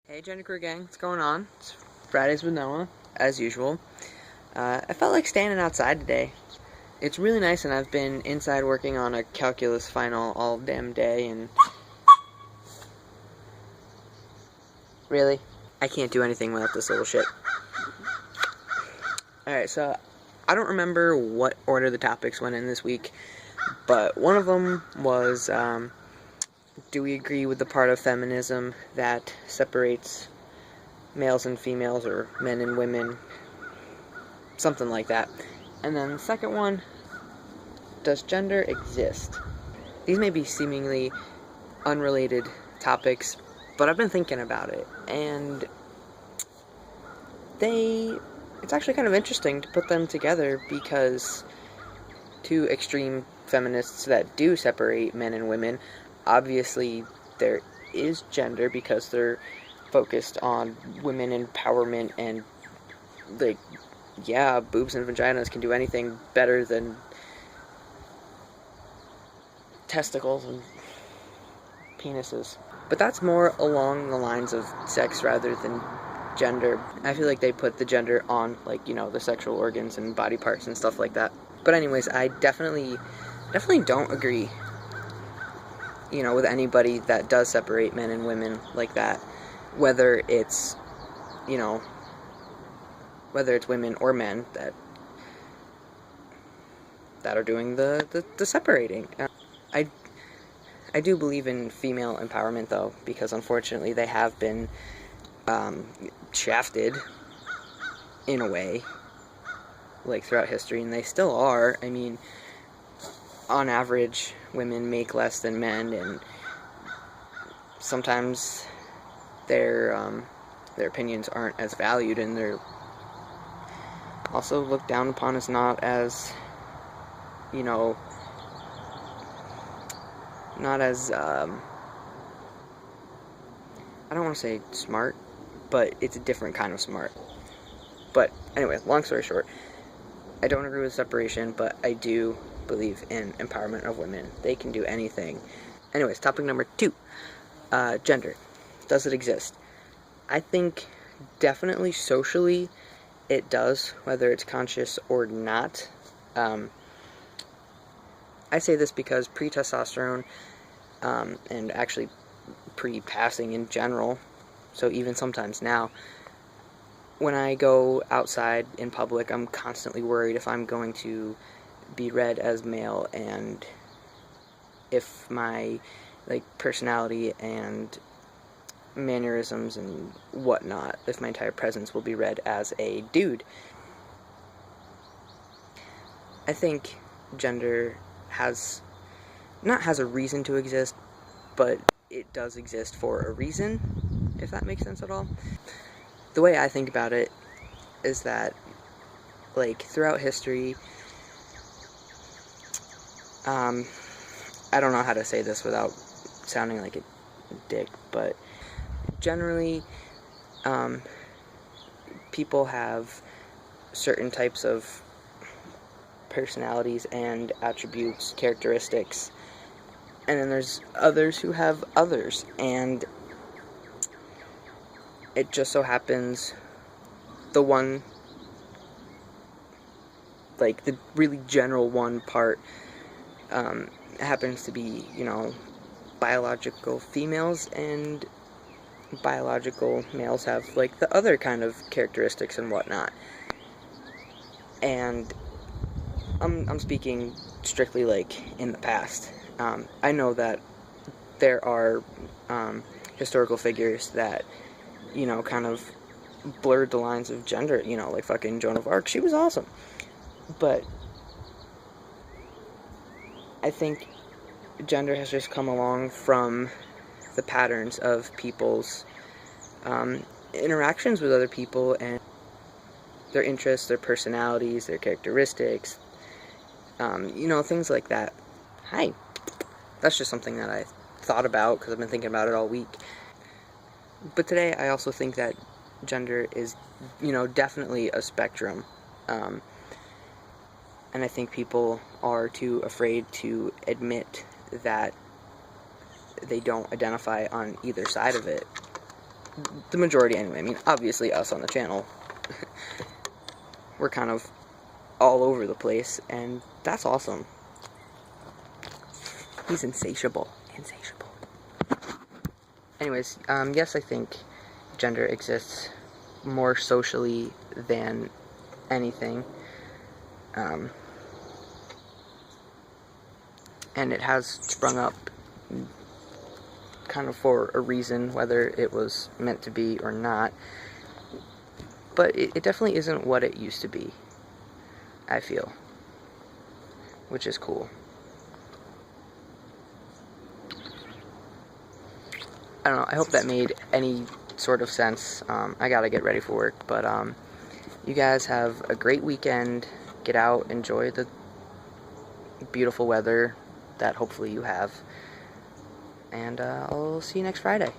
Hey Genderqueer gang, what's going on? It's Fridays with Noah, as usual. I felt like standing outside today. It's really nice, and I've been inside working on a calculus final all damn day, and... Really? I can't do anything without this little shit. Alright, so I don't remember what order the topics went in this week, but one of them was, do we agree with the part of feminism that separates males and females, or men and women, something like that. And then the second one, does gender exist? These may be seemingly unrelated topics, but I've been thinking about it, and it's actually kind of interesting to put them together, because two extreme feminists that do separate men and women, obviously there is gender because they're focused on women empowerment and, like, yeah, boobs and vaginas can do anything better than testicles and penises. But that's more along the lines of sex rather than gender. I feel like they put the gender on, like, you know, the sexual organs and body parts and stuff like that. But anyways, I definitely don't agree, you know, with anybody that does separate men and women like that. Whether it's, you know, whether it's women or men that are doing the separating. I do believe in female empowerment, though, because unfortunately they have been shafted in a way, like, throughout history, and they still are. I mean, on average, women make less than men, and sometimes their opinions aren't as valued, and they're also looked down upon as not as, you know, not as, I don't want to say smart, but it's a different kind of smart. But anyway, long story short, I don't agree with separation, but I do believe in empowerment of women. They can do anything. Anyways, topic number 2, gender. Does it exist? I think definitely socially it does, whether it's conscious or not. I say this because pre-testosterone, and actually pre-passing in general, so even sometimes now, when I go outside in public, I'm constantly worried if I'm going to be read as male, and if my, like, personality and mannerisms and whatnot, if my entire presence will be read as a dude. I think gender has a reason to exist, but it does exist for a reason, if that makes sense at all. The way I think about it is that, like, throughout history, I don't know how to say this without sounding like a dick, but generally, people have certain types of personalities and attributes, characteristics, and then there's others who have others, and it just so happens the one, like, the really general one part, happens to be, you know, biological females, and biological males have, like, the other kind of characteristics and whatnot. And I'm speaking strictly, like, in the past. I know that there are historical figures that, you know, kind of blurred the lines of gender, you know, like fucking Joan of Arc. She was awesome. But I think gender has just come along from the patterns of people's interactions with other people, and their interests, their personalities, their characteristics, you know, things like that. Hi. That's just something that I thought about because I've been thinking about it all week. But today I also think that gender is, you know, definitely a spectrum. And I think people are too afraid to admit that they don't identify on either side of it. the majority anyway. I mean, obviously us on the channel, we're kind of all over the place, and that's awesome. He's insatiable. Insatiable. Anyways, yes, I think gender exists more socially than anything. And it has sprung up kind of for a reason, whether it was meant to be or not. But it definitely isn't what it used to be, I feel. Which is cool. I don't know, I hope that made any sort of sense. I gotta get ready for work, but you guys have a great weekend. Get out, enjoy the beautiful weather that hopefully you have, and I'll see you next Friday.